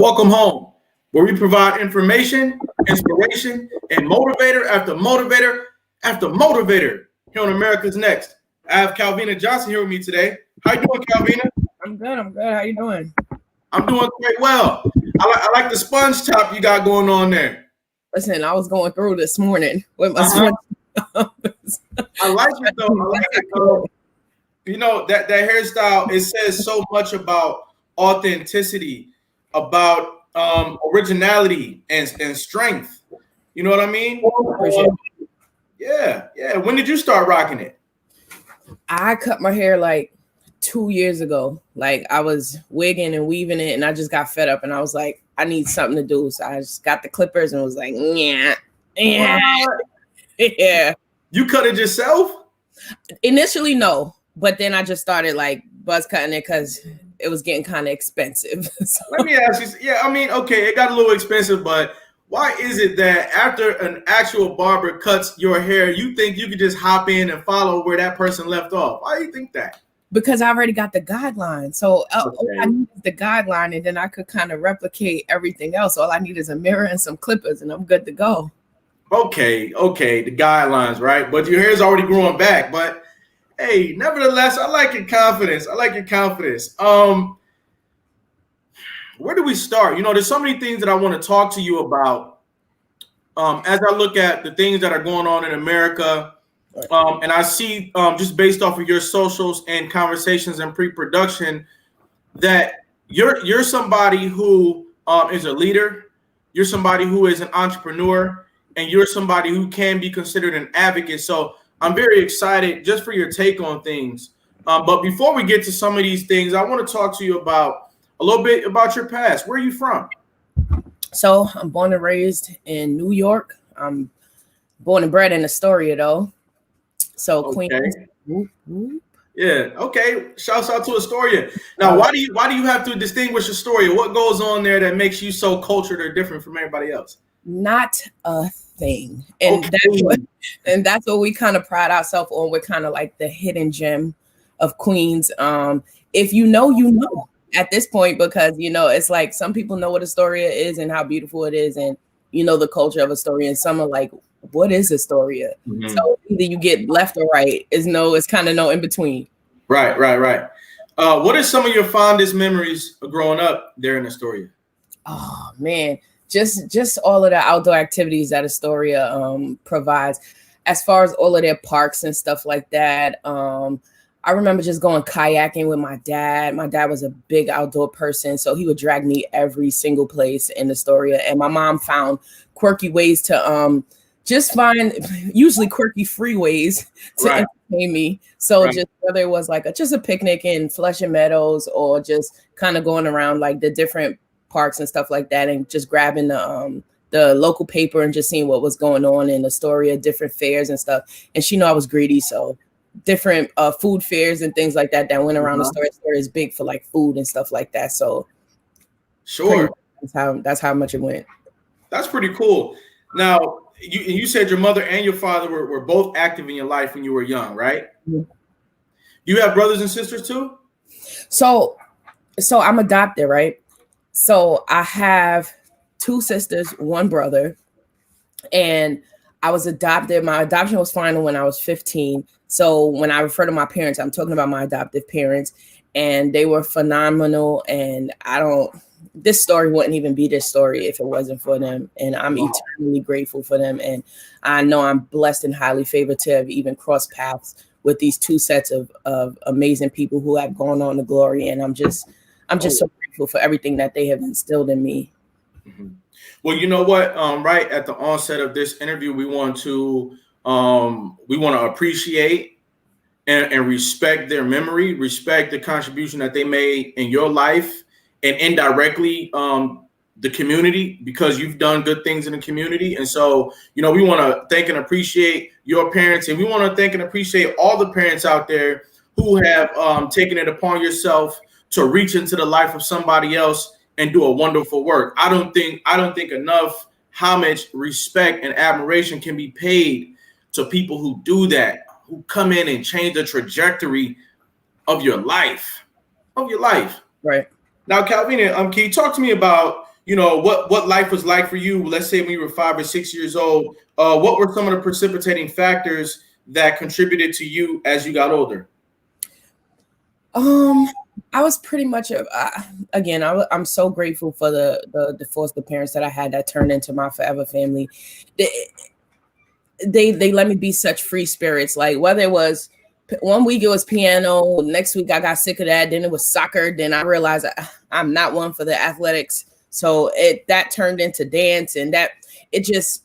Welcome home, where we provide information, inspiration, and motivator after motivator after motivator here on America's Next. I have Calvina Johnson here with me today. How you doing, Calvina? I'm good. How you doing? I'm doing quite well. I like the sponge top you got going on there. Listen, I was going through this morning with my Uh-huh. sponge. I like it though. I like it though. You know, that hairstyle, it says so much about authenticity, about originality and strength. You know what I mean? Yeah. When did you start rocking it? I cut my hair like 2 years ago. Like I was wigging and weaving it, and I just got fed up, and I was like, I need something to do. So I just got the clippers and was like, yeah. You cut it yourself? Initially, no, but then I just started like buzz cutting it because it was getting kind of expensive. So. Let me ask you. Yeah, I mean, okay, it got a little expensive, but why is it that after an actual barber cuts your hair, you think you could just hop in and follow where that person left off? Why do you think that? Because I already got the guideline. So all I need is the guideline, and then I could kind of replicate everything else. All I need is a mirror and some clippers, and I'm good to go. Okay, the guidelines, right? But your hair's already growing back. But hey, nevertheless, I like your confidence. Where do we start? You know, there's so many things that I want to talk to you about as I look at the things that are going on in America. And I see just based off of your socials and conversations and pre-production that you're somebody who is a leader. You're somebody who is an entrepreneur, and you're somebody who can be considered an advocate. So I'm very excited just for your take on things. But before we get to some of these things, I want to talk to you about a little bit about your past. Where are you from? So I'm born and raised in New York. I'm born and bred in Astoria, though. So Okay. Queens. Yeah. Okay. Shouts out to Astoria. Now, why do you have to distinguish Astoria? What goes on there that makes you so cultured or different from everybody else? Not a thing. And that's what we kind of pride ourselves on. We're kind of like the hidden gem of Queens. If you know, you know at this point, because, you know, it's like some people know what Astoria is and how beautiful it is. And, you know, the culture of Astoria, and some are like, what is Astoria? Mm-hmm. So either you get left or right. It's kind of no in between. Right. What are some of your fondest memories of growing up there in Astoria? Oh, man. Just all of the outdoor activities that Astoria provides, as far as all of their parks and stuff like that. I remember just going kayaking with my dad. My dad was a big outdoor person, so he would drag me every single place in Astoria. And my mom found quirky ways to just find usually quirky free ways to entertain me. So just whether it was like just a picnic in Flushing Meadows, or just kind of going around like the different parks and stuff like that, and just grabbing the local paper and just seeing what was going on in Astoria, different fairs and stuff. And she knew I was greedy, so different food fairs and things like that went around Astoria. Astoria is big for like food and stuff like that. So sure, that's how much it went. That's pretty cool. Now you said your mother and your father were both active in your life when you were young, right? Mm-hmm. You have brothers and sisters too? So I'm adopted, right? So I have 2 sisters, 1 brother, and I was adopted. My adoption was final when I was 15. So when I refer to my parents, I'm talking about my adoptive parents, and they were phenomenal. And this story wouldn't even be this story if it wasn't for them. And I'm eternally grateful for them. And I know I'm blessed and highly favored to have even crossed paths with these 2 sets of amazing people who have gone on to glory. And I'm just so grateful for everything that they have instilled in me. Mm-hmm. Well, you know what? Right at the onset of this interview, we want to appreciate and respect their memory, respect the contribution that they made in your life, and indirectly the community, because you've done good things in the community. And so, you know, we want to thank and appreciate your parents, and we want to thank and appreciate all the parents out there who have taken it upon yourself to reach into the life of somebody else and do a wonderful work. I don't think enough homage, respect, and admiration can be paid to people who do that, who come in and change the trajectory of your life. Right. Now, Calvina, can you talk to me about what life was like for you, let's say when you were 5 or 6 years old. What were some of the precipitating factors that contributed to you as you got older? I was pretty much again. I'm so grateful for the foster parents that I had that turned into my forever family. They let me be such free spirits. Like whether it was 1 week it was piano, next week I got sick of that. Then it was soccer. Then I realized I'm not one for the athletics. So that turned into dance, and that it just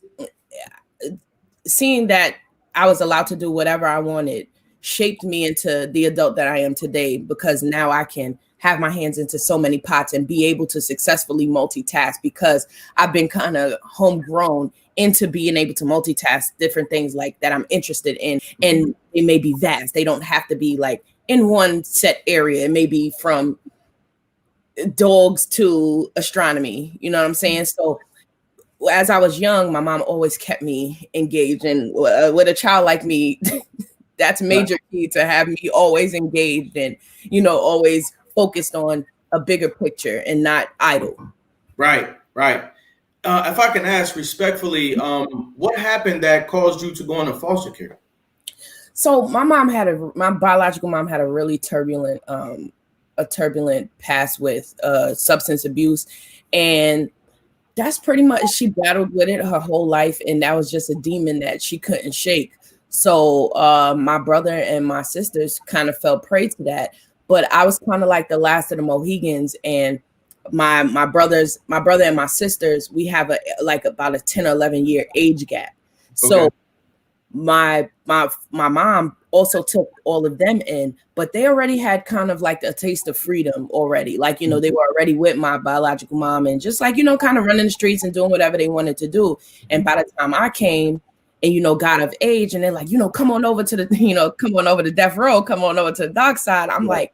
seeing that I was allowed to do whatever I wanted shaped me into the adult that I am today, because now I can have my hands into so many pots and be able to successfully multitask, because I've been kind of homegrown into being able to multitask different things like that I'm interested in. And it may be vast. They don't have to be like in one set area. It may be from dogs to astronomy. You know what I'm saying? So as I was young, my mom always kept me engaged. And with a child like me, that's major key, to have me always engaged and, always focused on a bigger picture and not idle. Right. If I can ask respectfully, what happened that caused you to go into foster care? So my biological mom had a really turbulent past with substance abuse. And that's pretty much, she battled with it her whole life. And that was just a demon that she couldn't shake. So my brother and my sisters kind of fell prey to that. But I was kind of like the last of the Mohegans. And my brother and my sisters, we have about a 10 or 11 year age gap. So my mom also took all of them in, but they already had kind of like a taste of freedom already. Like, they were already with my biological mom and just like, kind of running the streets and doing whatever they wanted to do. And by the time I came and, got of age, and they're like, come on over to the, come on over to death row, come on over to the dark side. I'm like,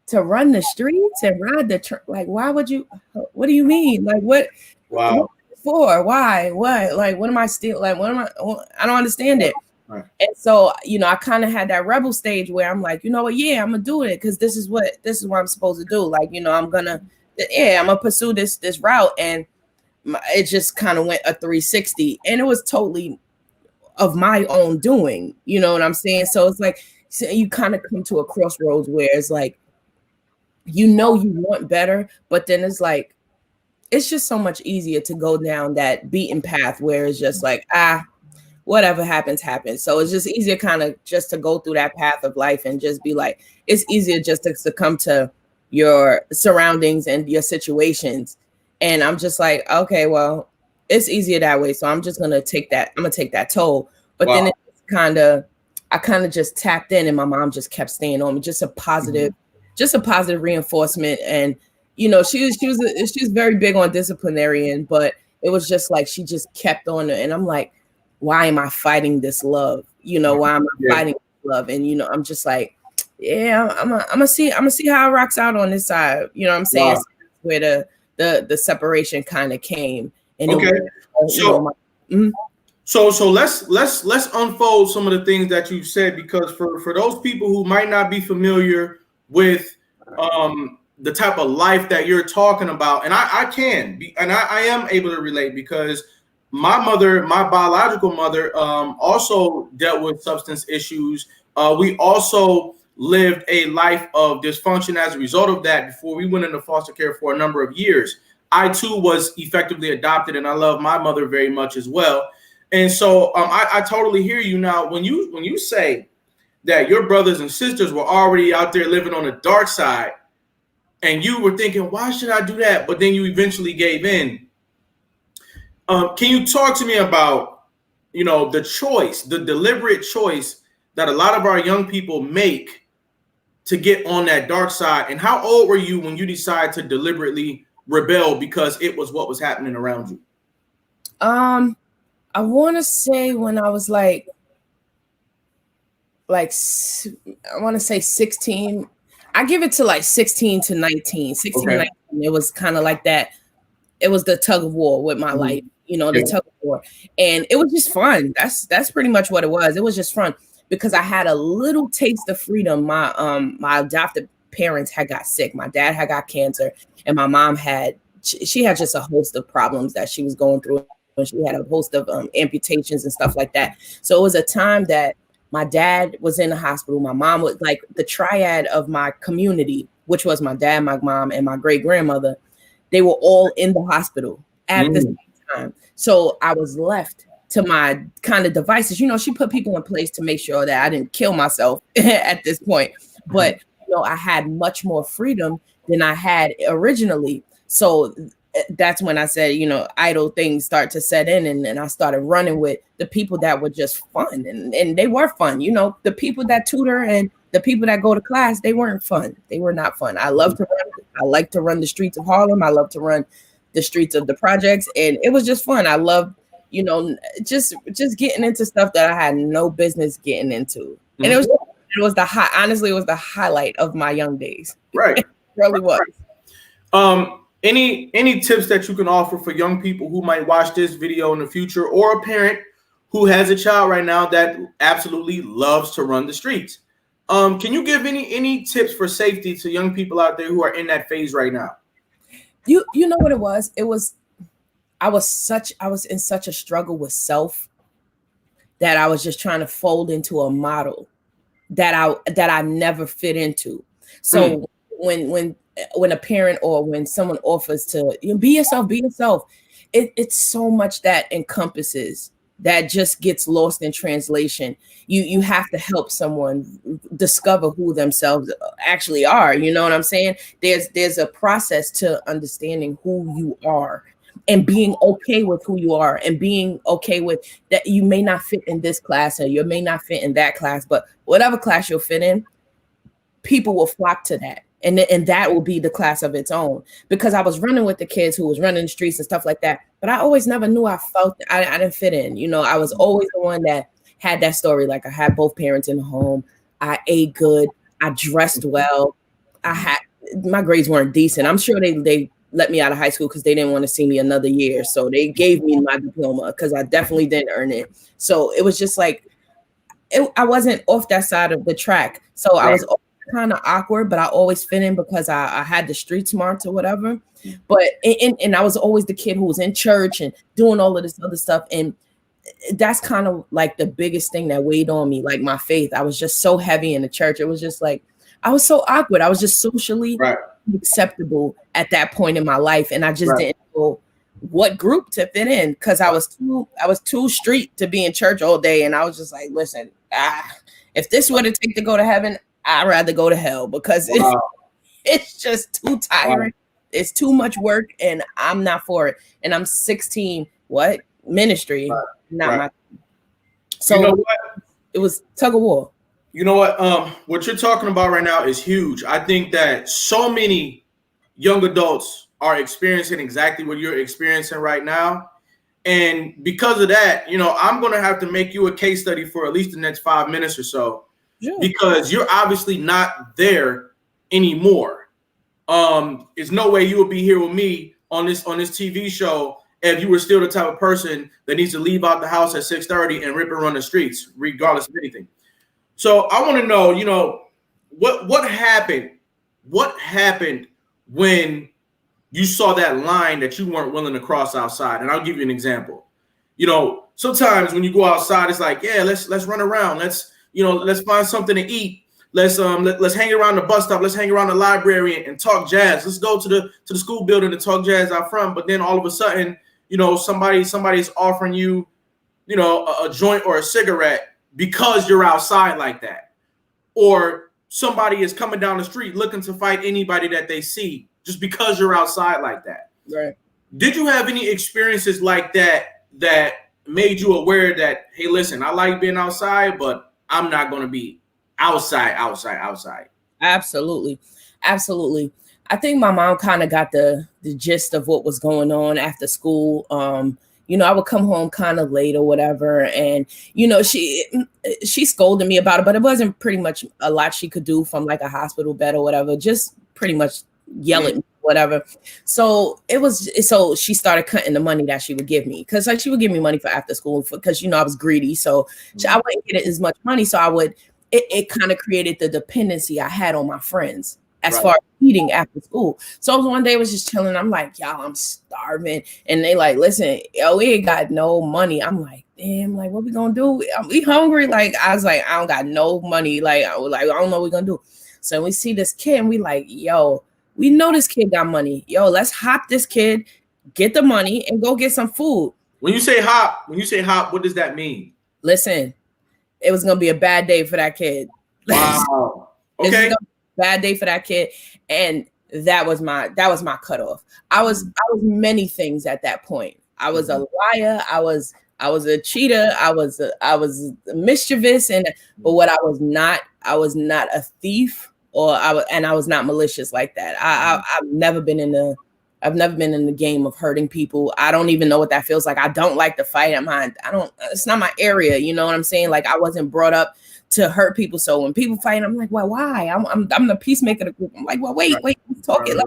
to run the streets and ride the like, why would you? What do you mean? Like, what? Wow. What for? Why? What? Like, what am I still like? What am I don't understand it. Right. And so, I kind of had that rebel stage where I'm like, what? Yeah, I'm gonna do it because this is what I'm supposed to do. Like, I'm gonna pursue this route, and it just kind of went a 360, and it was totally of my own doing. You know what I'm saying? So it's like you kind of come to a crossroads where it's like, you want better, but then it's like, it's just so much easier to go down that beaten path where it's just like, whatever happens. So it's just easier kind of just to go through that path of life and just be like, it's easier just to succumb to your surroundings and your situations. And I'm just like, okay, well, it's easier that way. So I'm just going to take that toll. But then it's I kind of just tapped in, and my mom just kept staying on me, just a positive reinforcement. And, she was very big on disciplinarian, but it was just like, she just kept on. And I'm like, why am I fighting this love? Why am I fighting this love? And, I'm just like, yeah, I'm gonna see how it rocks out on this side. You know what I'm saying? Wow. Where the separation kind of came. And So let's unfold some of the things that you've said, because for those people who might not be familiar with the type of life that you're talking about, and I am able to relate, because my biological mother, also dealt with substance issues. We also lived a life of dysfunction as a result of that before we went into foster care for a number of years. I too was effectively adopted, and I love my mother very much as well. And so I totally hear you now when you say that your brothers and sisters were already out there living on the dark side, and you were thinking, why should I do that? But then you eventually gave in. Can you talk to me about, the deliberate choice that a lot of our young people make to get on that dark side? And how old were you when you decided to deliberately rebel because it was what was happening around you? I want to say when I was like I want to say 16. I give it to like 16 to 19. 16 to 19. It was kind of like that. It was the tug of war with my life, the tug of war. And it was just fun. That's pretty much what it was. It was just fun because I had a little taste of freedom. My adopted parents had got sick. My dad had got cancer, and my mom had she had just a host of problems that she was going through, and she had a host of amputations and stuff like that. So it was a time that my dad was in the hospital. My mom was like the triad of my community, which was my dad, my mom, and my great grandmother. They were all in the hospital at the same time. So I was left to my kind of devices. She put people in place to make sure that I didn't kill myself at this point. But, I had much more freedom than I had originally. So that's when I said, idle things start to set in, and I started running with the people that were just fun, and they were fun. The people that tutor and the people that go to class, they weren't fun. They were not fun. I like to run the streets of Harlem. I love to run the streets of the projects, and it was just fun. I loved, just getting into stuff that I had no business getting into. And it was honestly, it was the highlight of my young days. Right. It really was. Any tips that you can offer for young people who might watch this video in the future, or a parent who has a child right now that absolutely loves to run the streets? Can you give any tips for safety to young people out there who are in that phase right now? You know what it was? I was in such a struggle with self that I was just trying to fold into a model that I never fit into. So when a parent or when someone offers to be yourself, it's so much that encompasses that just gets lost in translation. You have to help someone discover who themselves actually are. You know what I'm saying? There's a process to understanding who you are and being okay with who you are, and being okay with that you may not fit in this class or you may not fit in that class, but whatever class you'll fit in, people will flock to that. And that will be the class of its own, because I was running with the kids who was running the streets and stuff like that. But I always never knew I didn't fit in. I was always the one that had that story. Like, I had both parents in the home. I ate good. I dressed well. My grades weren't decent. I'm sure they let me out of high school because they didn't want to see me another year. So they gave me my diploma because I definitely didn't earn it. So it was just like, I wasn't off that side of the track. So right. I was kind of awkward, but I always fit in because I had the street smarts or whatever. But and I was always the kid who was in church and doing all of this other stuff. And that's kind of like the biggest thing that weighed on me, like my faith. I was just so heavy in the church. It was just like, I was so awkward. I was just socially acceptable at that point in my life. And I just didn't know what group to fit in, because I was too street to be in church all day. And I was just like, listen, if this were to take to go to heaven, I'd rather go to hell, because it's just too tiring. It's too much work, and I'm not for it. And I'm 16. What? Ministry, not my. So you know what? It was tug of war. You know what you're talking about right now is huge. I think that so many young adults are experiencing exactly what you're experiencing right now. And because of that, I'm going to have to make you a case study for at least the next 5 minutes or so, because you're obviously not there anymore. There's no way you would be here with me on this TV show if you were still the type of person that needs to leave out the house at 6:30 and rip and run the streets, regardless of anything. So I want to know, what happened? What happened when you saw that line that you weren't willing to cross outside? And I'll give you an example. Sometimes when you go outside, it's like, yeah, let's run around. Let's find something to eat. Let's hang around the bus stop. Let's hang around the library and talk jazz. Let's go to the school building and talk jazz out front. But then all of a sudden, somebody's offering you, a joint or a cigarette because you're outside like that. Or somebody is coming down the street looking to fight anybody that they see just because you're outside like that. Right. Did you have any experiences like that made you aware that, hey, listen, I like being outside, but I'm not going to be outside? Absolutely. I think my mom kind of got the gist of what was going on after school. I would come home kind of late or whatever. And, she scolded me about it, but it wasn't pretty much a lot she could do from like a hospital bed or whatever, just pretty much yell at me, whatever. So she started cutting the money that she would give me, because like she would give me money for after school because, I was greedy. So I wouldn't get as much money. So it kind of created the dependency I had on my friends. as far as eating after school. So one day I was just chilling. I'm like, y'all, I'm starving. And they like, listen, yo, we ain't got no money. I'm like, damn, like, what we gonna do? We hungry. Like, I was like, I don't got no money. Like, I don't know what we gonna do. So we see this kid and we like, yo, we know this kid got money. Yo, let's hop this kid, get the money and go get some food. When you say hop, what does that mean? Listen, it was gonna be a bad day for that kid. Wow. Okay. Bad day for that kid. And that was my cutoff. I was many things at that point. I was a liar. I was a cheater. I was mischievous, but what I was not a thief, I was not malicious like that. I've never been in the game of hurting people. I don't even know what that feels like. I don't like to fight. It's not my area. You know what I'm saying? Like, I wasn't brought up to hurt people. So when people fight, I'm like, well, why? I'm the peacemaker of the group. I'm like, well, wait, talk it.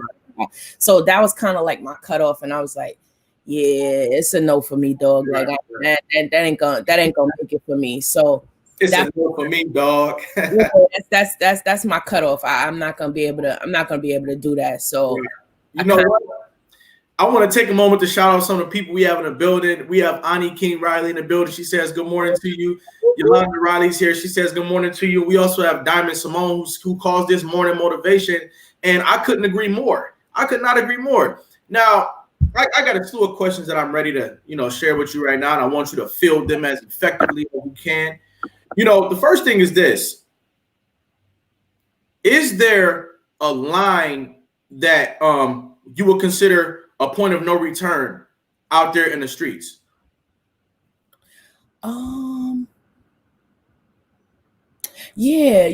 So that was kind of like my cutoff. And I was like, yeah, it's a no for me, dog. Like, that ain't gonna make it for me. So it's a no for me, dog. that's my cutoff. I'm not gonna be able to do that. So you know what? I want to take a moment to shout out some of the people we have in the building. We have Ani King Riley in the building. She says, good morning to you. Yolanda Riley's here. She says, good morning to you. We also have Diamond Simone, who calls this morning motivation. And I couldn't agree more. I could not agree more. Now, I got a slew of questions that I'm ready to, share with you right now. And I want you to field them as effectively as you can. The first thing is this. Is there a line that you would consider a point of no return out there in the streets? Yeah,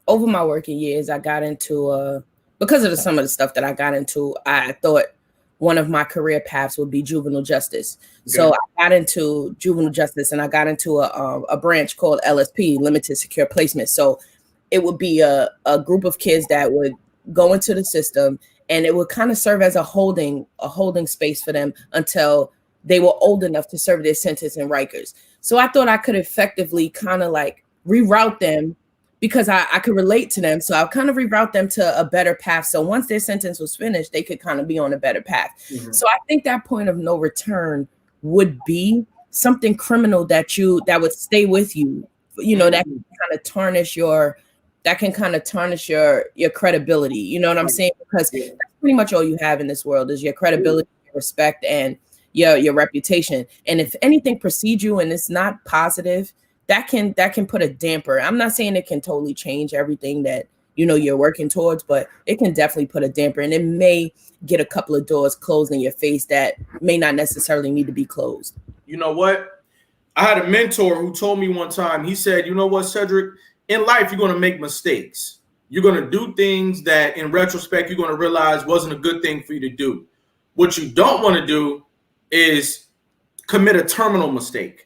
over my working years, I got into because of some of the stuff that I got into, I thought one of my career paths would be juvenile justice. Okay. So I got into juvenile justice, and I got into a branch called LSP, Limited Secure Placement. So it would be a group of kids that would go into the system, and it would kind of serve as a holding space for them until they were old enough to serve their sentence in Rikers. So I thought I could effectively kind of like reroute them, because I could relate to them. So I'll kind of reroute them to a better path. So once their sentence was finished, they could kind of be on a better path. Mm-hmm. So I think that point of no return would be something criminal that would stay with you, that can kind of tarnish your credibility. You know what I'm saying? Because that's pretty much all you have in this world is your credibility, your respect, and your reputation. And if anything precedes you and it's not positive, that can put a damper. I'm not saying it can totally change everything that you're working towards, but it can definitely put a damper, and it may get a couple of doors closed in your face that may not necessarily need to be closed. You know what? I had a mentor who told me one time, he said, you know what, Cedric, in life, you're going to make mistakes. You're going to do things that in retrospect, you're going to realize wasn't a good thing for you to do. What you don't want to do is commit a terminal mistake.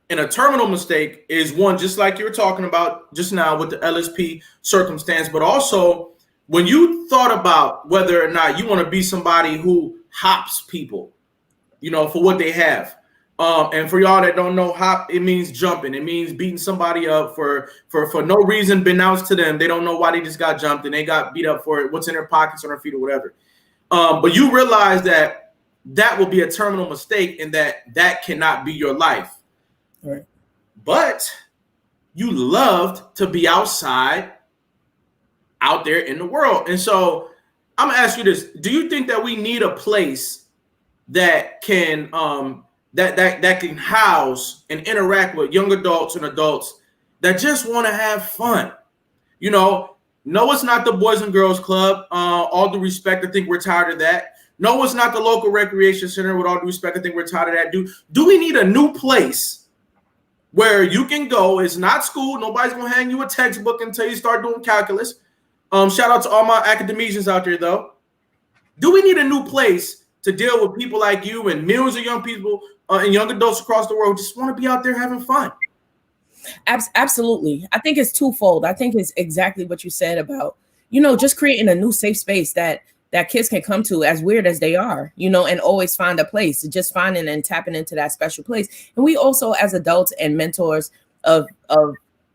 And a terminal mistake is one, just like you were talking about just now with the LSP circumstance, but also when you thought about whether or not you want to be somebody who hops people, for what they have. And for y'all that don't know, hop, it means jumping. It means beating somebody up for no reason, benounced to them. They don't know why they just got jumped and they got beat up for what's in their pockets or their feet or whatever. But you realize that will be a terminal mistake and that cannot be your life. Right. But you loved to be outside, out there in the world. And so I'm gonna ask you this. Do you think that we need a place that can that can house and interact with young adults and adults that just want to have fun? No, it's not the Boys and Girls Club. All due respect, I think we're tired of that. No, it's not the local recreation center. With all due respect, I think we're tired of that. Do we need a new place where you can go? It's not school. Nobody's going to hand you a textbook until you start doing calculus. Shout out to all my academicians out there, though. Do we need a new place to deal with people like you and millions of young people and young adults across the world who just want to be out there having fun? Absolutely. I think it's twofold. I think it's exactly what you said about, just creating a new safe space that kids can come to, as weird as they are, and always find a place, just finding and tapping into that special place. And we also, as adults and mentors of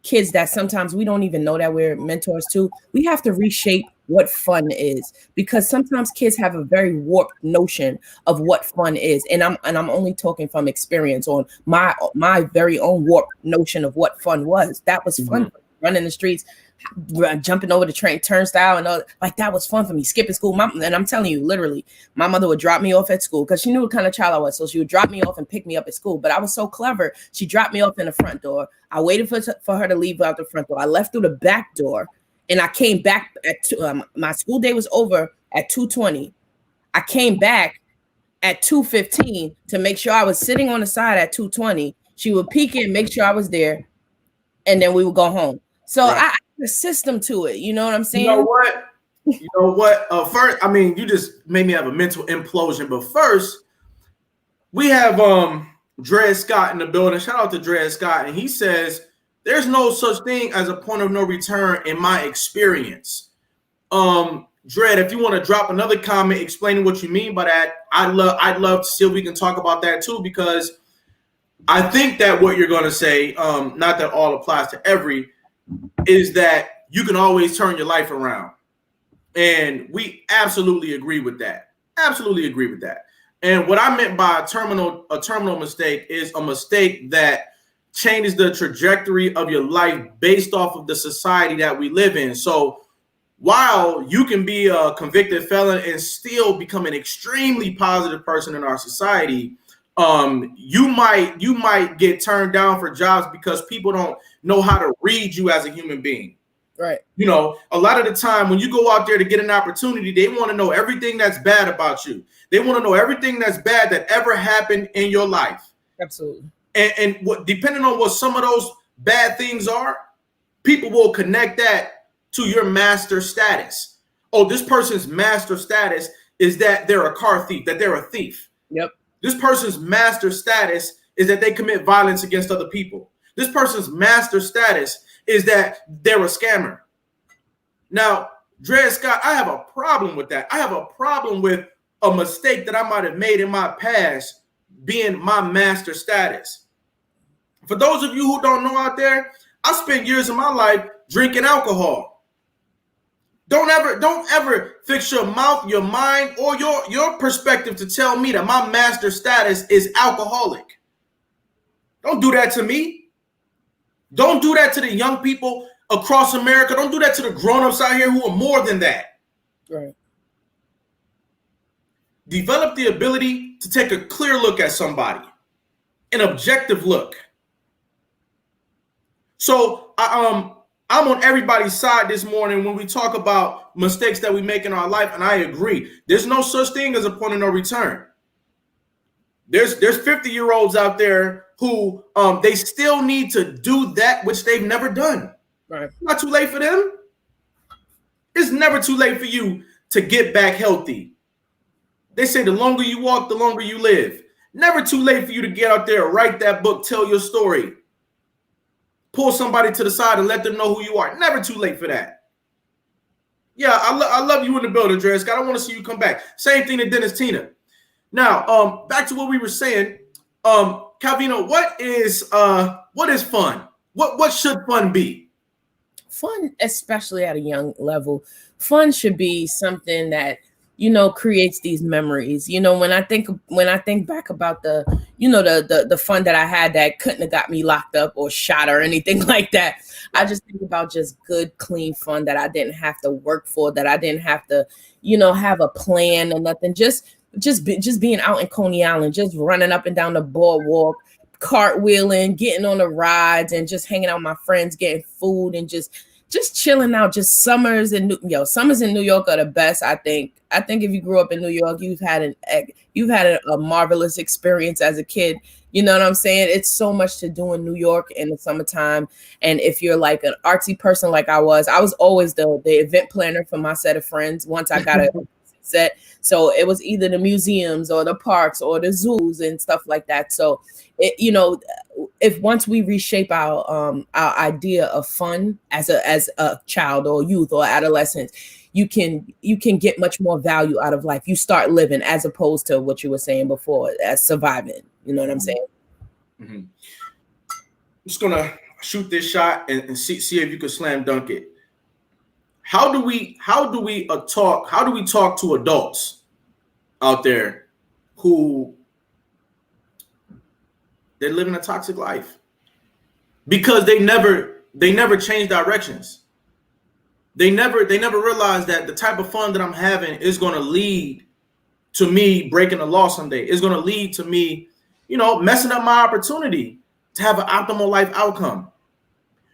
kids that sometimes we don't even know that we're mentors to, we have to reshape what fun is, because sometimes kids have a very warped notion of what fun is. And I'm only talking from experience on my very own warped notion of what fun was. That was fun, running the streets, jumping over the train turnstile and all, like that was fun for me. Skipping school, and I'm telling you, literally, my mother would drop me off at school because she knew what kind of child I was. So she would drop me off and pick me up at school. But I was so clever. She dropped me off in the front door. I waited for her to leave out the front door. I left through the back door, and I came back at my school day was over at 2:20. I came back at 2:15 to make sure I was sitting on the side at 2:20. She would peek in, make sure I was there, and then we would go home. So I had a system to it. You know what I'm saying? You know what? First, I mean, you just made me have a mental implosion. But first, we have Dred Scott in the building. Shout out to Dred Scott. And he says, there's no such thing as a point of no return in my experience. Dred, if you want to drop another comment explaining what you mean by that, I'd love to see if we can talk about that too, because I think that what you're going to say, not that all applies to every, is that you can always turn your life around. And we absolutely agree with that. Absolutely agree with that. And what I meant by a terminal mistake is a mistake that changes the trajectory of your life based off of the society that we live in. So while you can be a convicted felon and still become an extremely positive person in our society, you might get turned down for jobs because people don't know how to read you as a human being. Right. You know, a lot of the time when you go out there to get an opportunity, they want to know everything that's bad about you. They want to know everything that's bad that ever happened in your life. Absolutely. And what, depending on what some of those bad things are, people will connect that to your master status. Oh, this person's master status is that they're a car thief, that they're a thief. Yep. This person's master status is that they commit violence against other people. This person's master status is that they're a scammer. Now, Dred Scott, I have a problem with that. I have a problem with a mistake that I might have made in my past being my master status. For those of you who don't know out there, I spent years of my life drinking alcohol. Don't ever fix your mouth, your mind, or your perspective to tell me that my master status is alcoholic. Don't do that to me. Don't do that to the young people across America. Don't do that to the grown-ups out here who are more than that. Right. Develop the ability to take a clear look at somebody, an objective look. So I'm on everybody's side this morning when we talk about mistakes that we make in our life, and I agree. There's no such thing as a point of no return. There's 50-year-olds out there who they still need to do that which they've never done. Right. Not too late for them. It's never too late for you to get back healthy. They say the longer you walk, the longer you live. Never too late for you to get out there, write that book, tell your story. Pull somebody to the side and let them know who you are. Never too late for that. Yeah, I love you in the building, Dred Scott. I want to see you come back. Same thing to Dennis Tina. Now, back to what we were saying. Calvino, what is fun? What should fun be? Fun, especially at a young level, fun should be something that, you know, creates these memories. You know, when I think back about the fun that I had that couldn't have got me locked up or shot or anything like that, I just think about just good, clean fun that I didn't have to work for, that I didn't have to, you know, have a plan or nothing. Just being out in Coney Island, just running up and down the boardwalk, cartwheeling, getting on the rides, and just hanging out with my friends, getting food, and just chilling out. Just summers in New York are the best. I think if you grew up in New York, you've had a marvelous experience as a kid. You know what I'm saying? It's so much to do in New York in the summertime. And if you're like an artsy person like I was always the event planner for my set of friends once I got a set. So it was either the museums or the parks or the zoos and stuff like that. So if once we reshape our idea of fun as a child or youth or adolescent, you can get much more value out of life. You start living as opposed to what you were saying before as surviving. You know what I'm saying? Mm-hmm. I'm just gonna shoot this shot and see if you can slam dunk it. How do we talk to adults out there who they're living a toxic life because they never change directions. They never realize that the type of fun that I'm having is going to lead to me breaking the law someday. It's going to lead to me, messing up my opportunity to have an optimal life outcome.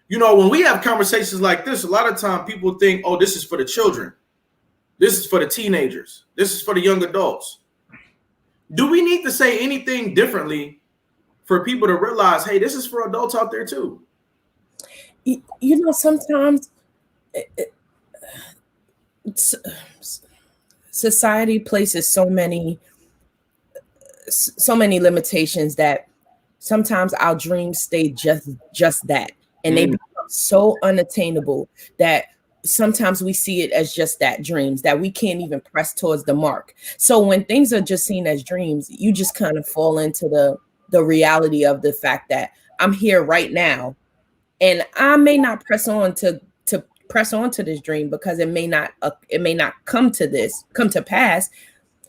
When we have conversations like this, a lot of time people think, oh, this is for the children. This is for the teenagers. This is for the young adults. Do we need to say anything differently for people to realize, hey, this is for adults out there too? Sometimes society places so many limitations that sometimes our dreams stay just that. And they become so unattainable that sometimes we see it as just that, dreams, that we can't even press towards the mark. So when things are just seen as dreams, you just kind of fall into the reality of the fact that I'm here right now. And I may not press on to this dream because it may not come to pass.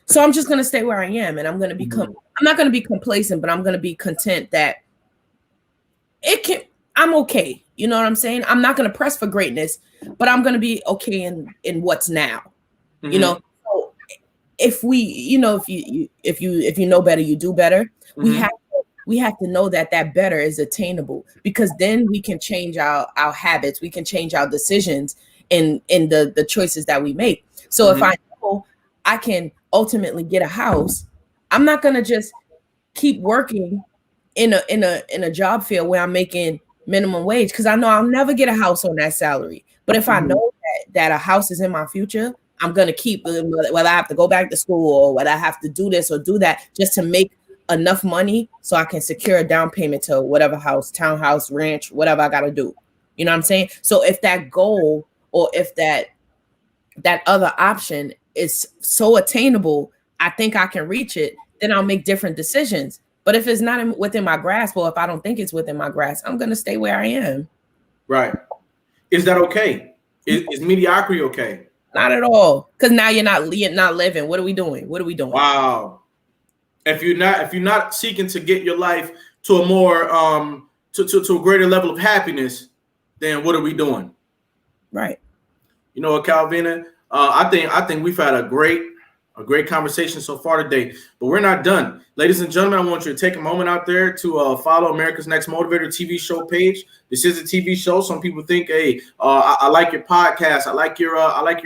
So I'm just going to stay where I am, and I'm going to become, I'm not going to be complacent, but I'm going to be content that I'm okay. You know what I'm saying? I'm not going to press for greatness, but I'm going to be okay in what's now. So if we, if you know better, you do better. We have to know that better is attainable, because then we can change our habits. We can change our decisions in the choices that we make. So if I know I can ultimately get a house, I'm not going to just keep working in a job field where I'm making minimum wage, because I know I'll never get a house on that salary. But if I know that a house is in my future, I'm going to keep, whether I have to go back to school or whether I have to do this or do that, just to make enough money so I can secure a down payment to whatever house, townhouse, ranch, whatever I got to do. You know what I'm saying? So if that goal, or if that other option is so attainable, I think I can reach it, then I'll make different decisions. But if it's not within my grasp, or if I don't think it's within my grasp, I'm going to stay where I am. Right. Is that okay? Is mediocrity okay? Not at all. Because now you're not living. What are we doing? Wow. If you're not seeking to get your life to a more to a greater level of happiness, then what are we doing? Right. You know what, Calvina? I think we've had a great conversation so far today, but we're not done. Ladies and gentlemen, I want you to take a moment out there to follow America's Next Motivator TV show page. This is a TV show. Some people think, hey, I like your podcast. I like your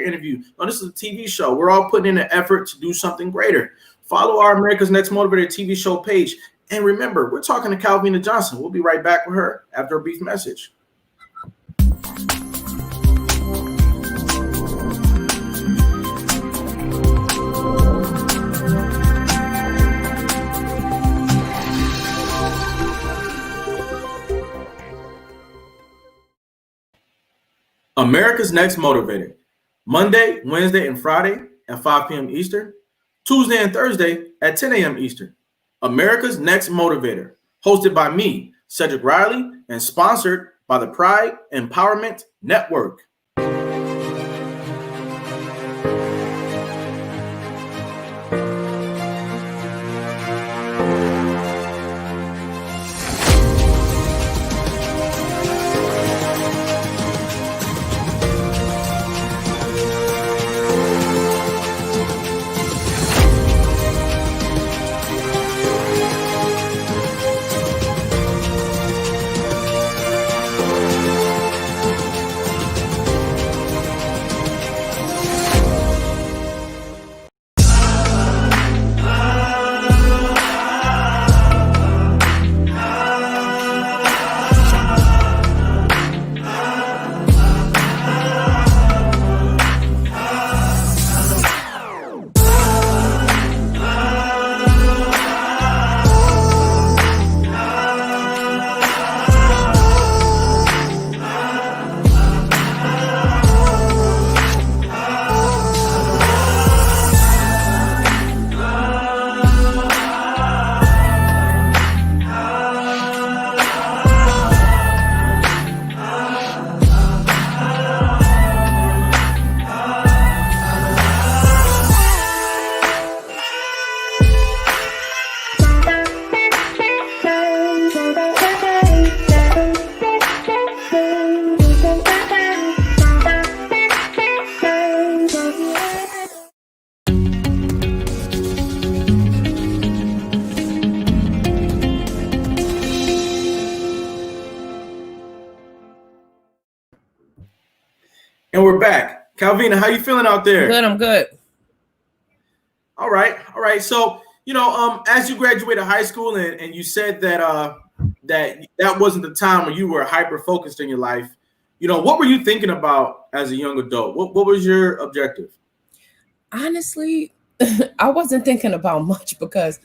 interview. No, this is a TV show. We're all putting in an effort to do something greater. Follow our America's Next Motivator TV show page. And remember, we're talking to Calvina Johnson. We'll be right back with her after a brief message. America's Next Motivator, Monday, Wednesday, and Friday at 5 p.m. Eastern, Tuesday and Thursday at 10 a.m. Eastern. America's Next Motivator, hosted by me, Cedric Riley, and sponsored by the Pride Empowerment Network. And we're back. Calvina, how you feeling out there? I'm good. All right. So, as you graduated high school and you said that that wasn't the time when you were hyper focused in your life, what were you thinking about as a young adult? What was your objective? Honestly, I wasn't thinking about much because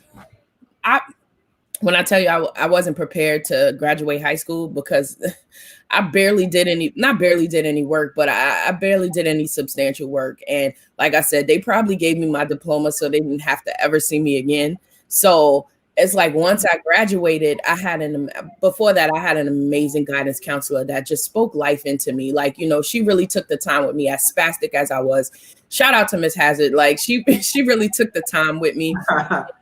when I tell you I wasn't prepared to graduate high school because I barely did not barely did any work, but I barely did any substantial work. And like I said, they probably gave me my diploma so they didn't have to ever see me again. So it's like once I graduated, before that, I had an amazing guidance counselor that just spoke life into me. Like, she really took the time with me, as spastic as I was. Shout out to Miss Hazard. Like she really took the time with me,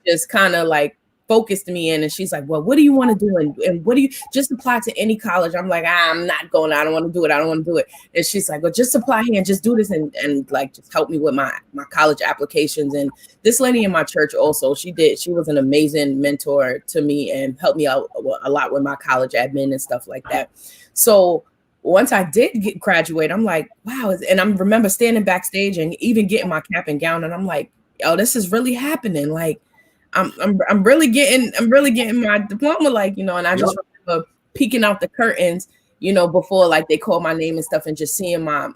just kind of like focused me in, and she's like, well, what do you want to do? And what do you just apply to any college? I'm like, I'm not going. I don't want to do it. And she's like, well, just apply here and just do this and like just help me with my college applications. And this lady in my church also, she was an amazing mentor to me and helped me out a lot with my college admin and stuff like that. So once I did graduate, I'm like, wow. And I remember standing backstage and even getting my cap and gown, and I'm like, oh, this is really happening. Like, I'm really getting my diploma, like, and I just remember peeking out the curtains, before like they called my name and stuff, and just seeing my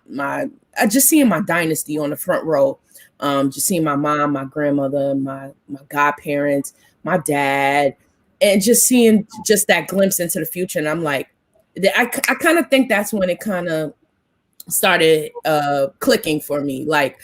dynasty on the front row, just seeing my mom, my grandmother, my godparents, my dad, and just seeing just that glimpse into the future. And I'm like, I kind of think that's when it kind of started clicking for me, like,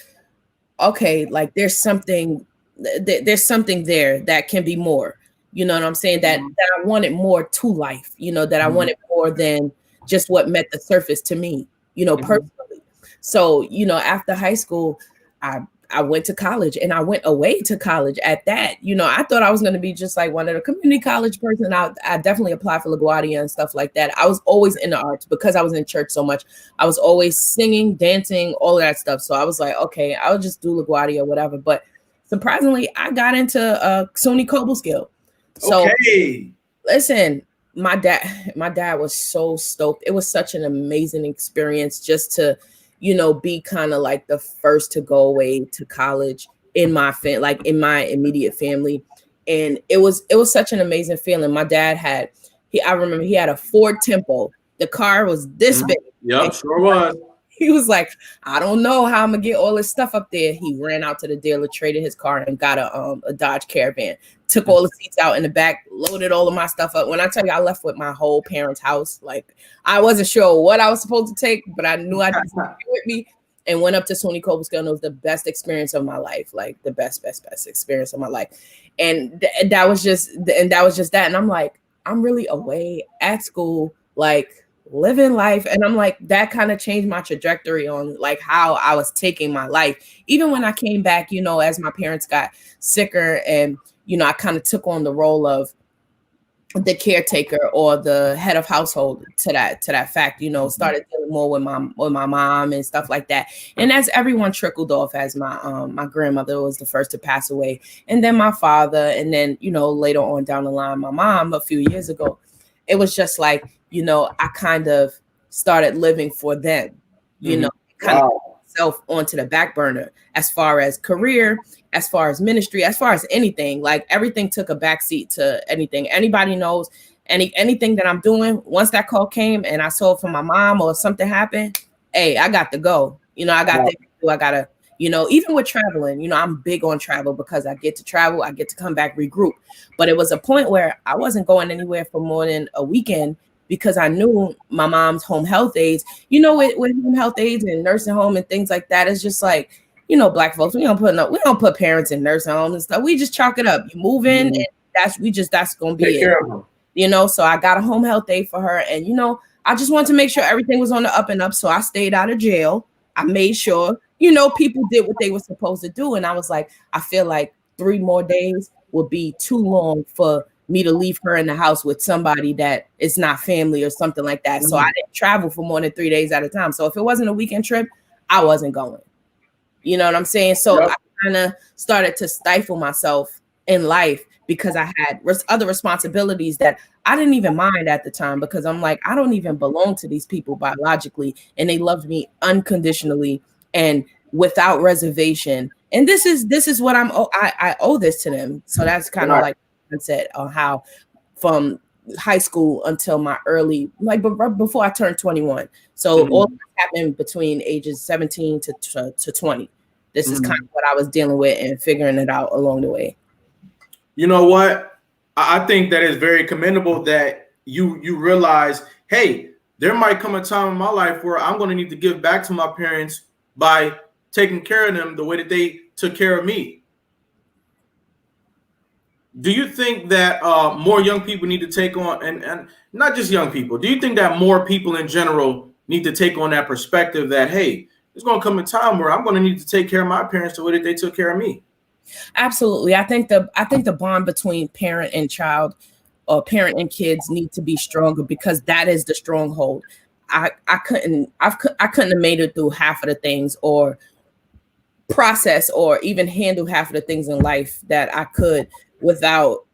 okay, like there's something there that can be more, you know what I'm saying? That I wanted more to life, that I wanted more than just what met the surface to me, personally. So, after high school, I went to college, and I went away to college at that. I thought I was going to be just like one of the community college person. I definitely applied for LaGuardia and stuff like that. I was always in the arts because I was in church so much. I was always singing, dancing, all of that stuff. So I was like, okay, I'll just do LaGuardia or whatever. But surprisingly, I got into SUNY Cobleskill. So listen, my dad was so stoked. It was such an amazing experience just to, be kind of like the first to go away to college in my in my immediate family. And it was such an amazing feeling. My dad I remember he had a Ford Tempo. The car was this big. Yep, sure was. He was like, I don't know how I'm gonna get all this stuff up there. He ran out to the dealer, traded his car, and got a Dodge Caravan. Took all the seats out in the back, loaded all of my stuff up. When I tell you, I left with my whole parents' house. Like, I wasn't sure what I was supposed to take, but I knew I had to with me. And went up to SUNY Cobleskill, and it was the best experience of my life, like the best experience of my life. And that was just that. And I'm like, I'm really away at school, like living life. And I'm like, that kind of changed my trajectory on like how I was taking my life. Even when I came back, as my parents got sicker, and I kind of took on the role of the caretaker or the head of household to that fact, started dealing more with my mom and stuff like that. And as everyone trickled off, as my grandmother was the first to pass away, and then my father, and then, later on down the line, my mom a few years ago, it was just like, I kind of started living for them, kind of myself onto the back burner as far as career, as far as ministry, as far as anything. Like, everything took a backseat to anything. Anybody knows anything that I'm doing. Once that call came and I saw it from my mom or something happened, hey, I got to go. I got to do. I gotta, even with traveling, I'm big on travel because I get to travel, I get to come back, regroup. But it was a point where I wasn't going anywhere for more than a weekend, because I knew my mom's home health aides, with home health aides and nursing home and things like that. It's just like, Black folks, we don't put parents in nursing homes and stuff. We just chalk it up. You move in, and that's gonna be it. So I got a home health aide for her, and I just wanted to make sure everything was on the up and up. So I stayed out of jail. I made sure, people did what they were supposed to do. And I was like, I feel like 3 more days would be too long for me to leave her in the house with somebody that is not family or something like that. So I didn't travel for more than 3 days at a time. So if it wasn't a weekend trip, I wasn't going. You know what I'm saying? So I kind of started to stifle myself in life because I had other responsibilities that I didn't even mind at the time, because I'm like, I don't even belong to these people biologically, and they loved me unconditionally and without reservation. And this is what I owe this to them. So that's kind of like I said, on how from high school until my early, like before I turned 21. So all that happened between ages 17 to 20. This is kind of what I was dealing with and figuring it out along the way. You know what? I think that is very commendable that you realize, hey, there might come a time in my life where I'm going to need to give back to my parents by taking care of them the way that they took care of me. Do you think that more young people need to take on, and not just young people, do you think that more people in general need to take on that perspective that, hey, there's going to come a time where I'm going to need to take care of my parents the way that they took care of me? Absolutely. I think the bond between parent and child, or parent and kids, need to be stronger, because that is the stronghold. I couldn't have made it through half of the things, or process, or even handle half of the things in life that I could without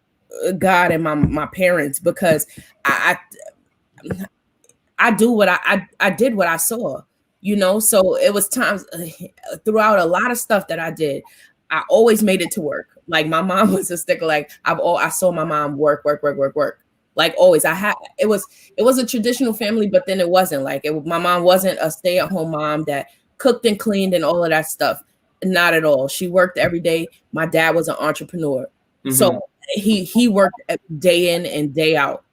God and my parents, because I did what I saw, so it was times throughout a lot of stuff that I did, I always made it to work. Like, my mom was a stickler. Like, I saw my mom work. Like, always. It was a traditional family, but then it wasn't like it. My mom wasn't a stay-at-home mom that cooked and cleaned and all of that stuff. Not at all. She worked every day. My dad was an entrepreneur. So he worked day in and day out.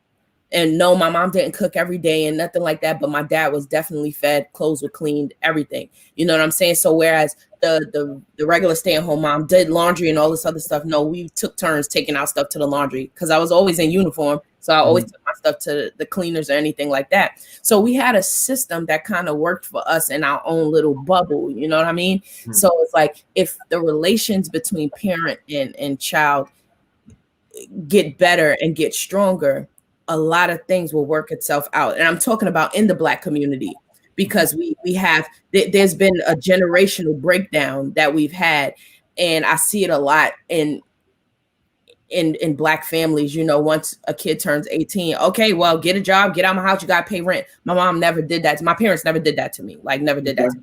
And no, my mom didn't cook every day and nothing like that, but my dad was definitely fed, clothes were cleaned, everything. You know what I'm saying? So whereas the regular stay-at-home mom did laundry and all this other stuff, no, we took turns taking out stuff to the laundry, because I was always in uniform. So I always took my stuff to the cleaners or anything like that. So we had a system that kind of worked for us in our own little bubble. You know what I mean? So it's like, if the relations between parent and child get better and get stronger, a lot of things will work itself out. And I'm talking about in the Black community, because there's been a generational breakdown that we've had. And I see it a lot in Black families. Once a kid turns 18, okay, well, get a job, get out of my house, you got to pay rent. My mom never did that. My parents never did that to me. Like, never did that to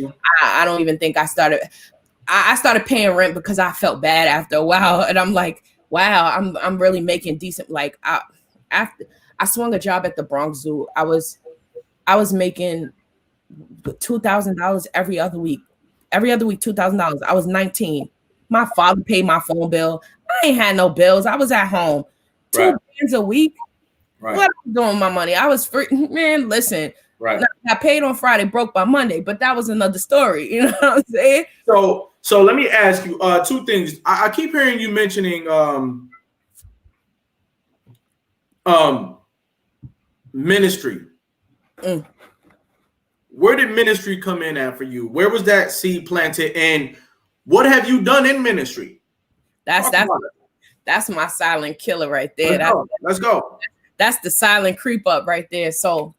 me. I don't even think I started paying rent because I felt bad after a while. And I'm like, wow, I'm really making decent. Like, after I swung a job at the Bronx Zoo, I was making $2,000 every other week. $2,000. I was 19. My father paid my phone bill. I ain't had no bills. I was at home. $2 bands a week. Right. What was I doing with my money? I was free. Man, listen. Right. I paid on Friday, broke by Monday, but that was another story. You know what I'm saying? So let me ask you two things. I keep hearing you mentioning ministry. Where did ministry come in at for you? Where was that seed planted, and what have you done in ministry? That's my silent killer right there. Let's go. That's the silent creep up right there. So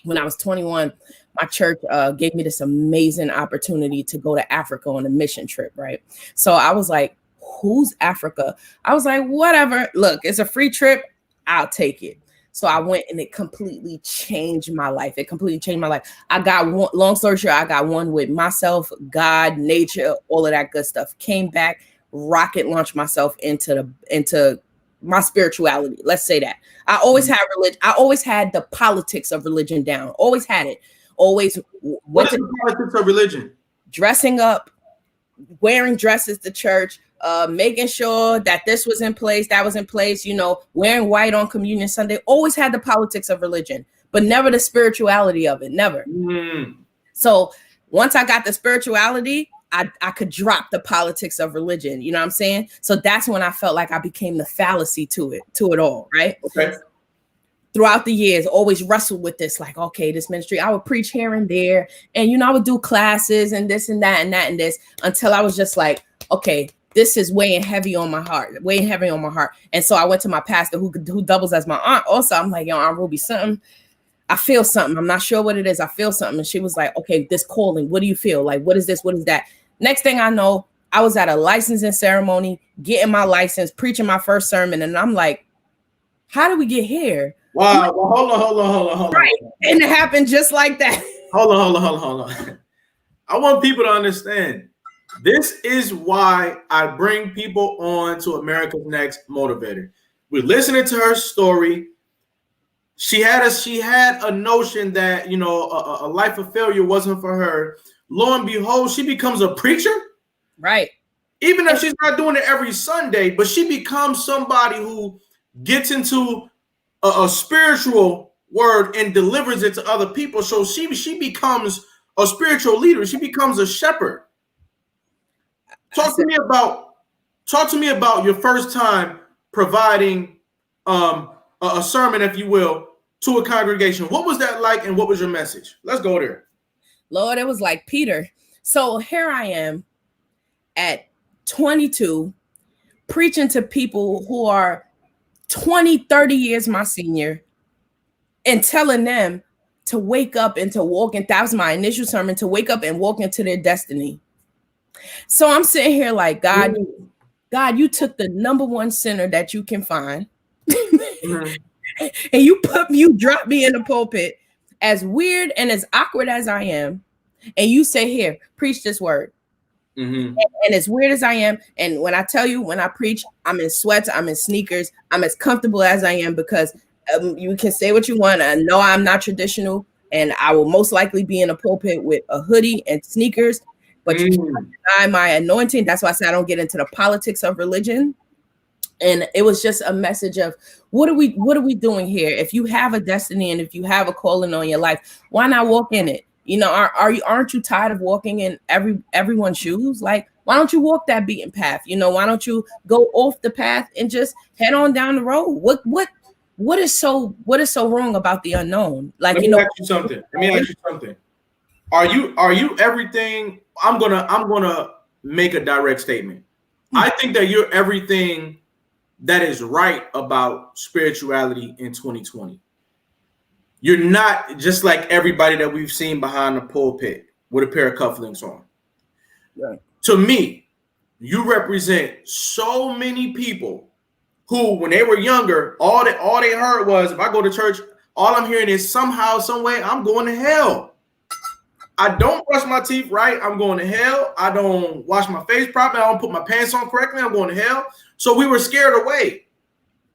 when I was 21, my church gave me this amazing opportunity to go to Africa on a mission trip, right? So I was like, who's Africa? I was like, whatever. Look, it's a free trip. I'll take it. So I went, and it completely changed my life. I got one, long story short, I got one with myself, God, nature, all of that good stuff. Came back, rocket launched myself into my spirituality. Let's say that. I always had religion. I always had the politics of religion down. Always had it. Always. What is the politics of religion? Dressing up, wearing dresses to church, making sure that this was in place, that was in place, wearing white on Communion Sunday. Always had the politics of religion, but never the spirituality of it. Never. So once I got the spirituality, I could drop the politics of religion. You know what I'm saying? So that's when I felt like I became the fallacy to it all. Right. Okay. Throughout the years, always wrestled with this, like, okay, this ministry, I would preach here and there. And, I would do classes and this and that and that and this, until I was just like, okay, this is weighing heavy on my heart. And so I went to my pastor who doubles as my aunt. Also, I'm like, yo, Aunt Ruby, I feel something. I'm not sure what it is. I feel something. And she was like, okay, this calling, what do you feel? Like, what is this? What is that? Next thing I know, I was at a licensing ceremony, getting my license, preaching my first sermon, and I'm like, how did we get here? Wow. Well, hold on. Right. And it happened just like that. Hold on. I want people to understand. This is why I bring people on to America's Next Motivator. We're listening to her story. She had a notion that, you know, a life of failure wasn't for her. Lo and behold, she becomes a preacher. Right. Even if she's not doing it every Sunday, but she becomes somebody who gets into a spiritual word and delivers it to other people. So she becomes a spiritual leader. She becomes a shepherd. Talk to me about your first time providing a sermon, if you will, to a congregation. What was that like, and what was your message? Let's go there. Lord, it was like Peter. So here I am at 22, preaching to people who are 20, 30 years my senior, and telling them to wake up and to walk in. That was my initial sermon, to wake up and walk into their destiny. So I'm sitting here like, God, you took the number one sinner that you can find, and you dropped me in the pulpit, as weird and as awkward as I am, and you say, here, preach this word. And as weird as I am, and when I tell you, when I preach, I'm in sweats, I'm in sneakers, I'm as comfortable as I am, because you can say what you want. I know I'm not traditional, and I will most likely be in a pulpit with a hoodie and sneakers, but you cannot deny my anointing. That's why I say I don't get into the politics of religion. And it was just a message of what are we doing here? If you have a destiny and if you have a calling on your life, why not walk in it? You know, aren't you tired of walking in everyone's shoes? Like, why don't you walk that beaten path? You know, why don't you go off the path and just head on down the road? What is so wrong about the unknown? Like, Let me ask you something. Are you everything? I'm gonna make a direct statement. I think that you're everything that is right about spirituality in 2020. You're not just like everybody that we've seen behind the pulpit with a pair of cufflinks on. Right. To me, you represent so many people who, when they were younger, all they heard was, if I go to church, all I'm hearing is somehow, some way, I'm going to hell. I don't brush my teeth right, I'm going to hell. I don't wash my face properly, I don't put my pants on correctly, I'm going to hell. So we were scared away.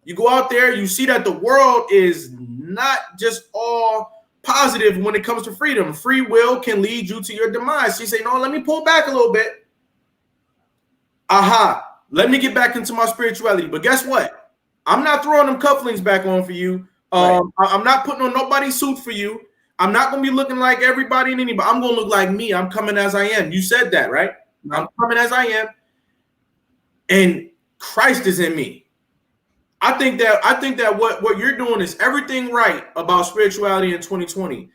You go out there, you see that the world is not just all positive when it comes to freedom. Free will can lead you to your demise. You say, no, let me pull back a little bit. Let me get back into my spirituality. But guess what? I'm not throwing them cufflinks back on for you. Right. I'm not putting on nobody's suit for you. I'm not going to be looking like everybody and anybody. I'm going to look like me. I'm coming as I am. You said that, right? I'm coming as I am. And Christ is in me. I think that what you're doing is everything right about spirituality in 2020.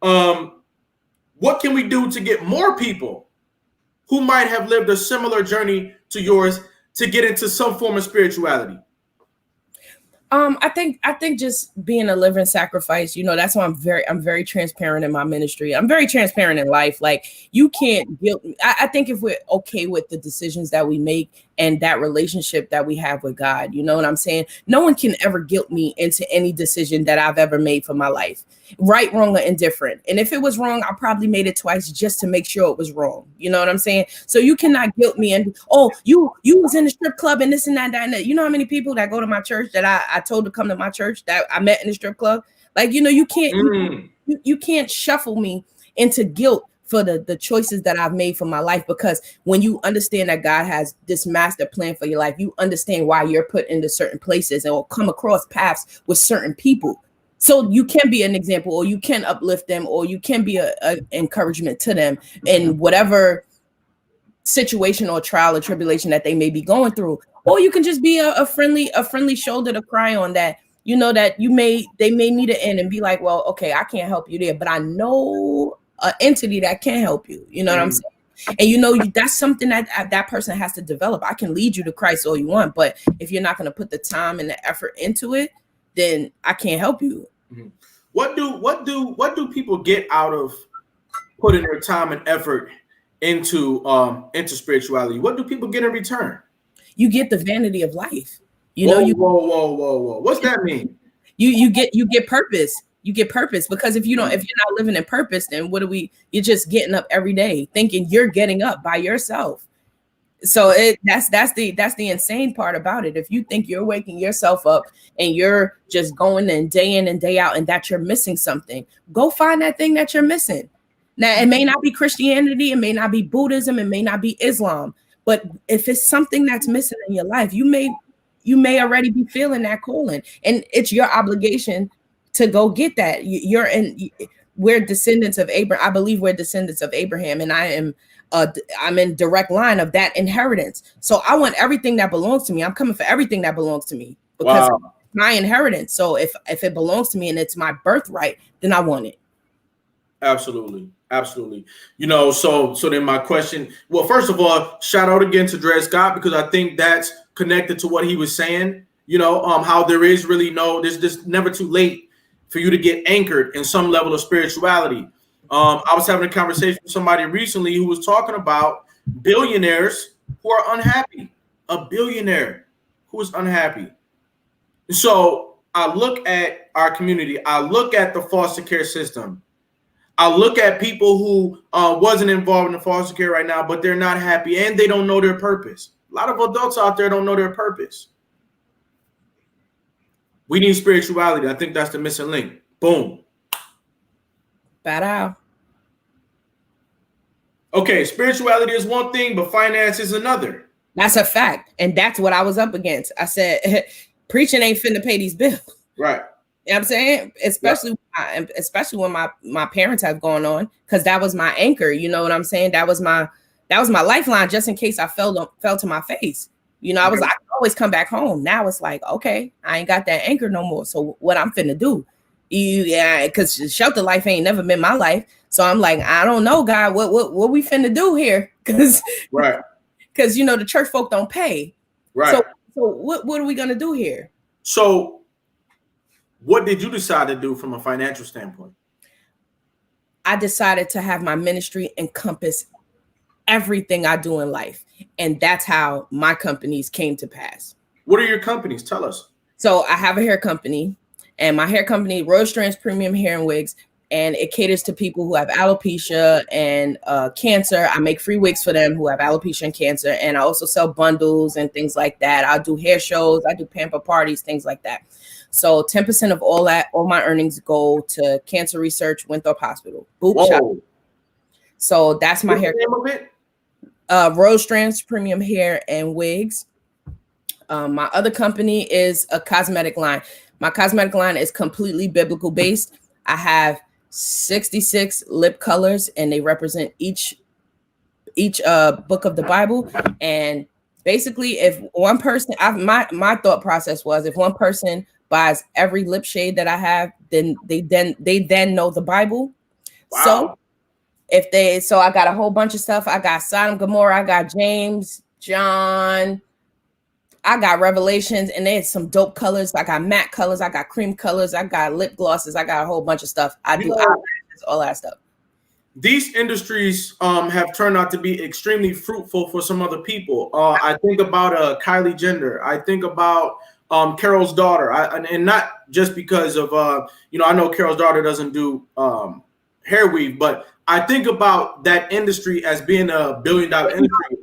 What can we do to get more people who might have lived a similar journey to yours to get into some form of spirituality? I think just being a living sacrifice, you know, that's why I'm very transparent in my ministry. I'm very transparent in life. Like, you can't guilt me. I think if we're okay with the decisions that we make and that relationship that we have with God, you know what I'm saying? No one can ever guilt me into any decision that I've ever made for my life, right, wrong, or indifferent. And if it was wrong, I probably made it twice just to make sure it was wrong. You know what I'm saying? So you cannot guilt me and, oh, you was in the strip club and this and that, and that. You know how many people that go to my church that I told to come to my church that I met in the strip club? Like, you know, you can't shuffle me into guilt for the choices that I've made for my life, because when you understand that God has this master plan for your life, you understand why you're put into certain places and will come across paths with certain people. So you can be an example, or you can uplift them, or you can be a encouragement to them in whatever situation or trial or tribulation that they may be going through. Or you can just be a friendly shoulder to cry on, that, you know, that they may need an end and be like, well, okay, I can't help you there, but I know an entity that can help you. You know what I'm saying? And you know, that's something that person has to develop. I can lead you to Christ all you want, but if you're not going to put the time and the effort into it, then I can't help you. What do people get out of putting their time and effort into spirituality, what do people get in return? You get the vanity of life. Whoa, whoa. What's that mean? You get purpose. You get purpose, because if you're not living in purpose, then you're just getting up every day thinking you're getting up by yourself. So that's the insane part about it. If you think you're waking yourself up and you're just going in and day out, and that you're missing something, go find that thing that you're missing. Now, it may not be Christianity, it may not be Buddhism, it may not be Islam, but if it's something that's missing in your life, you may already be feeling that calling, and it's your obligation to go get that. We're descendants of Abraham. I believe we're descendants of Abraham, and I'm in direct line of that inheritance. So I want everything that belongs to me. I'm coming for everything that belongs to me, because it's my inheritance. So if it belongs to me and it's my birthright, then I want it. Absolutely. So then my question, well, first of all, shout out again to Dred Scott, because I think that's connected to what he was saying, how there is really there's just never too late for you to get anchored in some level of spirituality. I was having a conversation with somebody recently who was talking about billionaires who are unhappy. A billionaire who is unhappy. So I look at our community. I look at the foster care system. I look at people who wasn't involved in the foster care right now, but they're not happy and they don't know their purpose. A lot of adults out there don't know their purpose. We need spirituality. I think that's the missing link. Boom. Bad out. Okay, spirituality is one thing, but finance is another. That's a fact. And that's what I was up against. I said, preaching ain't finna pay these bills. Right. You know what I'm saying? Especially when my parents have gone on, because that was my anchor. You know what I'm saying? That was my lifeline, just in case I fell to my face. I could always come back home. Now it's like, okay, I ain't got that anchor no more. So what I'm finna do? Because shelter life ain't never been my life. So I'm like, I don't know, God, what we finna do here? Because right. Because the church folk don't pay. Right. So what are we gonna do here? So what did you decide to do from a financial standpoint? I decided to have my ministry encompass everything I do in life. And that's how my companies came to pass. What are your companies? Tell us. So I have a hair company, and my hair company, Royal Strands Premium Hair and Wigs, and it caters to people who have alopecia and cancer. I make free wigs for them who have alopecia and cancer. And I also sell bundles and things like that. I do hair shows. I do pamper parties, things like that. So 10% of all my earnings go to cancer research, Winthrop Hospital. Boop shop. So that's my hair. What's the name of it? Royal Strands Premium Hair and Wigs. My other company is a cosmetic line. My cosmetic line is completely biblical based. I have 66 lip colors, and they represent each book of the Bible. And basically, if one person, my thought process was, if one person buys every lip shade that I have, then they know the Bible. Wow. So I got a whole bunch of stuff. I got Sodom, Gomorrah, I got James, John, I got Revelations, and there's some dope colors. I got matte colors, I got cream colors, I got lip glosses, I got a whole bunch of stuff. I do all that stuff. These industries have turned out to be extremely fruitful for some other people. I think about Kylie Jenner. I think about Carol's daughter. And not just because of I know Carol's daughter doesn't do hair weave, but I think about that industry as being a $1 billion industry.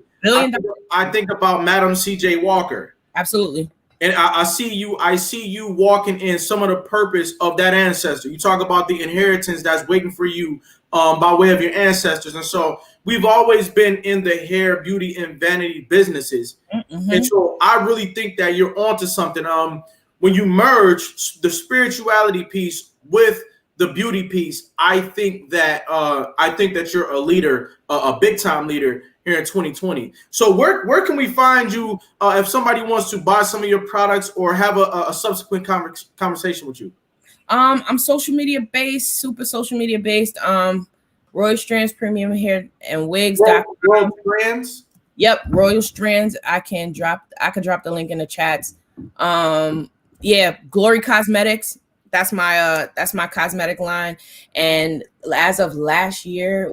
I think about Madam CJ Walker. Absolutely. And I see you walking in some of the purpose of that ancestor. You talk about the inheritance that's waiting for you by way of your ancestors. And so we've always been in the hair, beauty, and vanity businesses. Mm-hmm. And so I really think that you're onto something. When you merge the spirituality piece with the beauty piece, I think that you're a leader, a big time leader here in 2020. So where can we find you if somebody wants to buy some of your products or have a subsequent conversation with you? I'm social media based, super social media based. Royal Strands Premium Hair and Wigs. Royal Strands? Yep, Royal Strands. I can drop the link in the chats. Glory Cosmetics. That's my cosmetic line. And as of last year,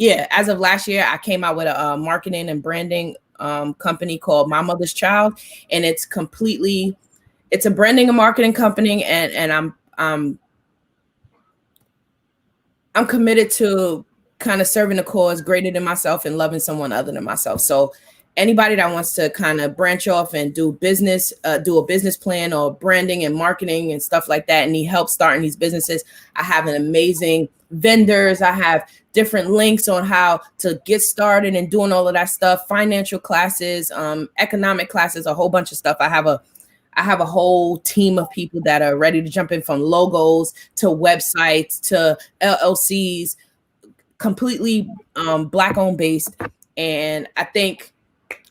Yeah, as of last year, I came out with a marketing and branding company called My Mother's Child, and it's a branding and marketing company, and I'm committed to kind of serving a cause greater than myself and loving someone other than myself. So anybody that wants to kind of branch off and do a business plan or branding and marketing and stuff like that, and need help starting these businesses, I have an amazing vendors. I have different links on how to get started and doing all of that stuff, financial classes, economic classes, a whole bunch of stuff. I have a whole team of people that are ready to jump in, from logos to websites to LLCs, completely Black owned based. And I think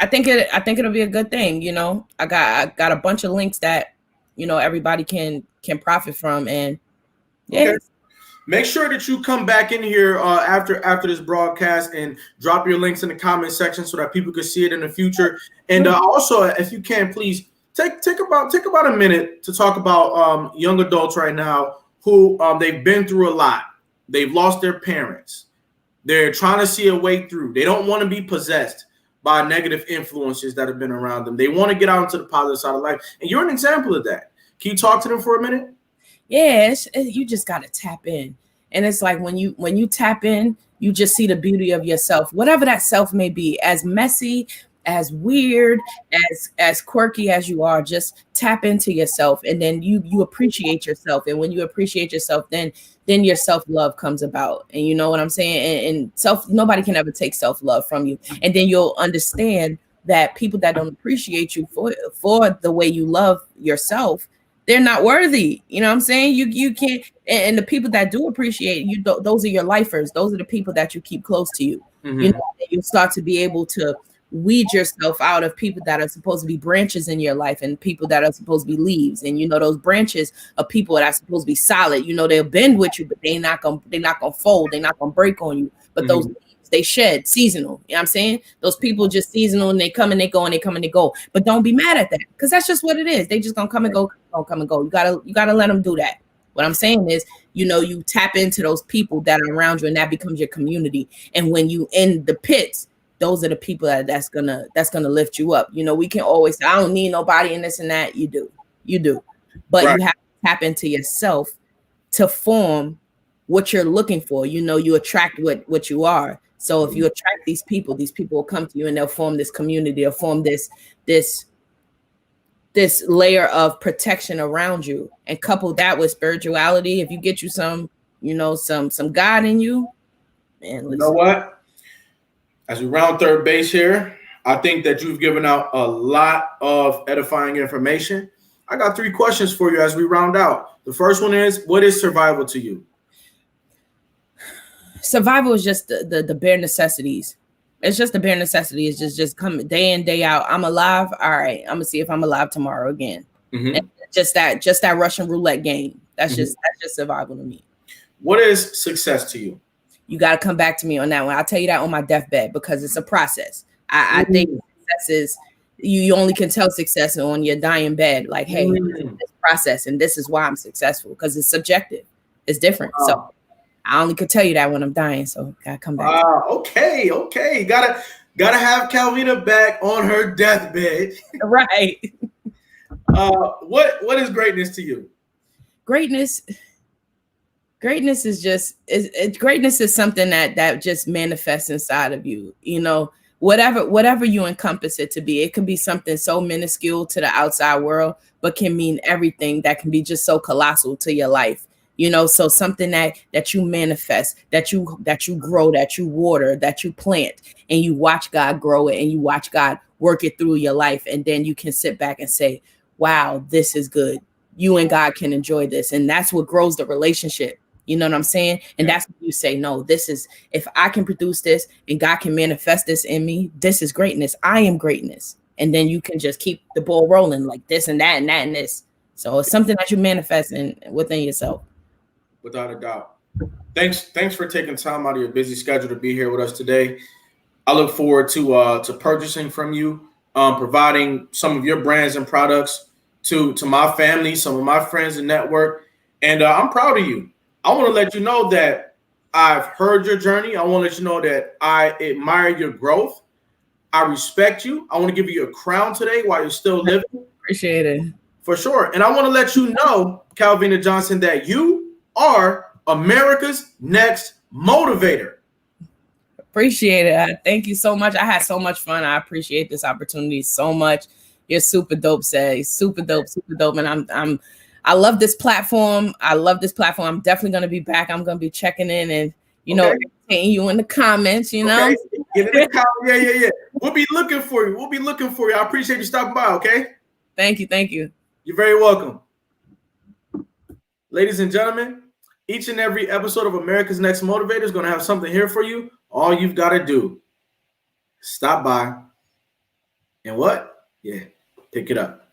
it'll be a good thing. You know, I got a bunch of links that, you know, everybody can profit from. And yeah. Okay. Make sure that you come back in here after this broadcast and drop your links in the comment section so that people can see it in the future. And also, if you can, please take about a minute to talk about young adults right now who they've been through a lot. They've lost their parents. They're trying to see a way through. They don't want to be possessed by negative influences that have been around them. They want to get out into the positive side of life. And you're an example of that. Can you talk to them for a minute? Yeah, you just got to tap in. And it's like when you tap in, you just see the beauty of yourself, whatever that self may be, as messy, as weird, as quirky as you are. Just tap into yourself, and then you appreciate yourself. And when you appreciate yourself, then your self-love comes about. And you know what I'm saying? And nobody can ever take self-love from you. And then you'll understand that people that don't appreciate you for the way you love yourself, they're not worthy. You know what I'm saying? You can't. And the people that do appreciate you, those are your lifers. Those are the people that you keep close to you. Mm-hmm. You know, you start to be able to weed yourself out of people that are supposed to be branches in your life and people that are supposed to be leaves. And you know, those branches are people that are supposed to be solid. You know, they'll bend with you, but they're not gonna fold. They're not gonna break on you. But those leaves, they shed, seasonal. You know what I'm saying? Those people just seasonal, and they come and they go and they come and they go. But don't be mad at that, because that's just what it is. They just gonna come and go, come and go. You gotta let them do that. What I'm saying is, you know, you tap into those people that are around you, and that becomes your community. And when you in the pits, those are the people that's gonna lift you up. You know, we can always say, I don't need nobody in this and that. You do, but right. You have to tap into yourself to form what you're looking for. You know, you attract what you are. So if you attract these people will come to you, and they'll form this community. They'll form this layer of protection around you, and couple that with spirituality. If you get you some, you know, some God in you, man. Listen. You know what? As we round third base here, I think that you've given out a lot of edifying information. I got 3 questions for you as we round out. The first one is, what is survival to you? Survival is just the bare necessities. It's just the bare necessity. It's just come day in, day out. I'm alive. All right. I'm gonna see if I'm alive tomorrow again. Mm-hmm. And just that Russian roulette game. That's just survival to me. What is success to you? You got to come back to me on that one. I'll tell you that on my deathbed, because it's a process. I think success is, you only can tell success on your dying bed. Like, hey, this process, and this is why I'm successful, because it's subjective. It's different. So I only could tell you that when I'm dying. So gotta come back. Okay. Gotta have Calvina back on her deathbed. Right. What is greatness to you? Greatness is just greatness is something that just manifests inside of you. You know, whatever you encompass it to be. It can be something so minuscule to the outside world, but can mean everything, that can be just so colossal to your life. You know, so something that you manifest, that you grow, that you water, that you plant, and you watch God grow it, and you watch God work it through your life. And then you can sit back and say, wow, this is good. You and God can enjoy this. And that's what grows the relationship. You know what I'm saying? And that's when you say, no, this is, if I can produce this and God can manifest this in me, this is greatness. I am greatness. And then you can just keep the ball rolling, like this and that and that and this. So it's something that you manifest within yourself. Without a doubt. Thanks for taking time out of your busy schedule to be here with us today. I look forward to purchasing from you, providing some of your brands and products to my family, some of my friends and network. And I'm proud of you. I want to let you know that I've heard your journey. I want to let you know that I admire your growth. I respect you. I want to give you a crown today while you're still living. Appreciate it. For sure. And I want to let you know, Calvina Johnson, that you are America's next motivator. Appreciate it. Thank you so much. I had so much fun. I appreciate this opportunity so much. You're super dope, Say. Super dope, super dope. And I love this platform. I'm definitely gonna be back. I'm gonna be checking in and entertaining you in the comments, you know. Okay. Get in the comment. Yeah. We'll be looking for you. I appreciate you stopping by, okay? Thank you. You're very welcome. Ladies and gentlemen, each and every episode of America's Next Motivator is going to have something here for you. All you've got to do, stop by and what? Yeah, pick it up.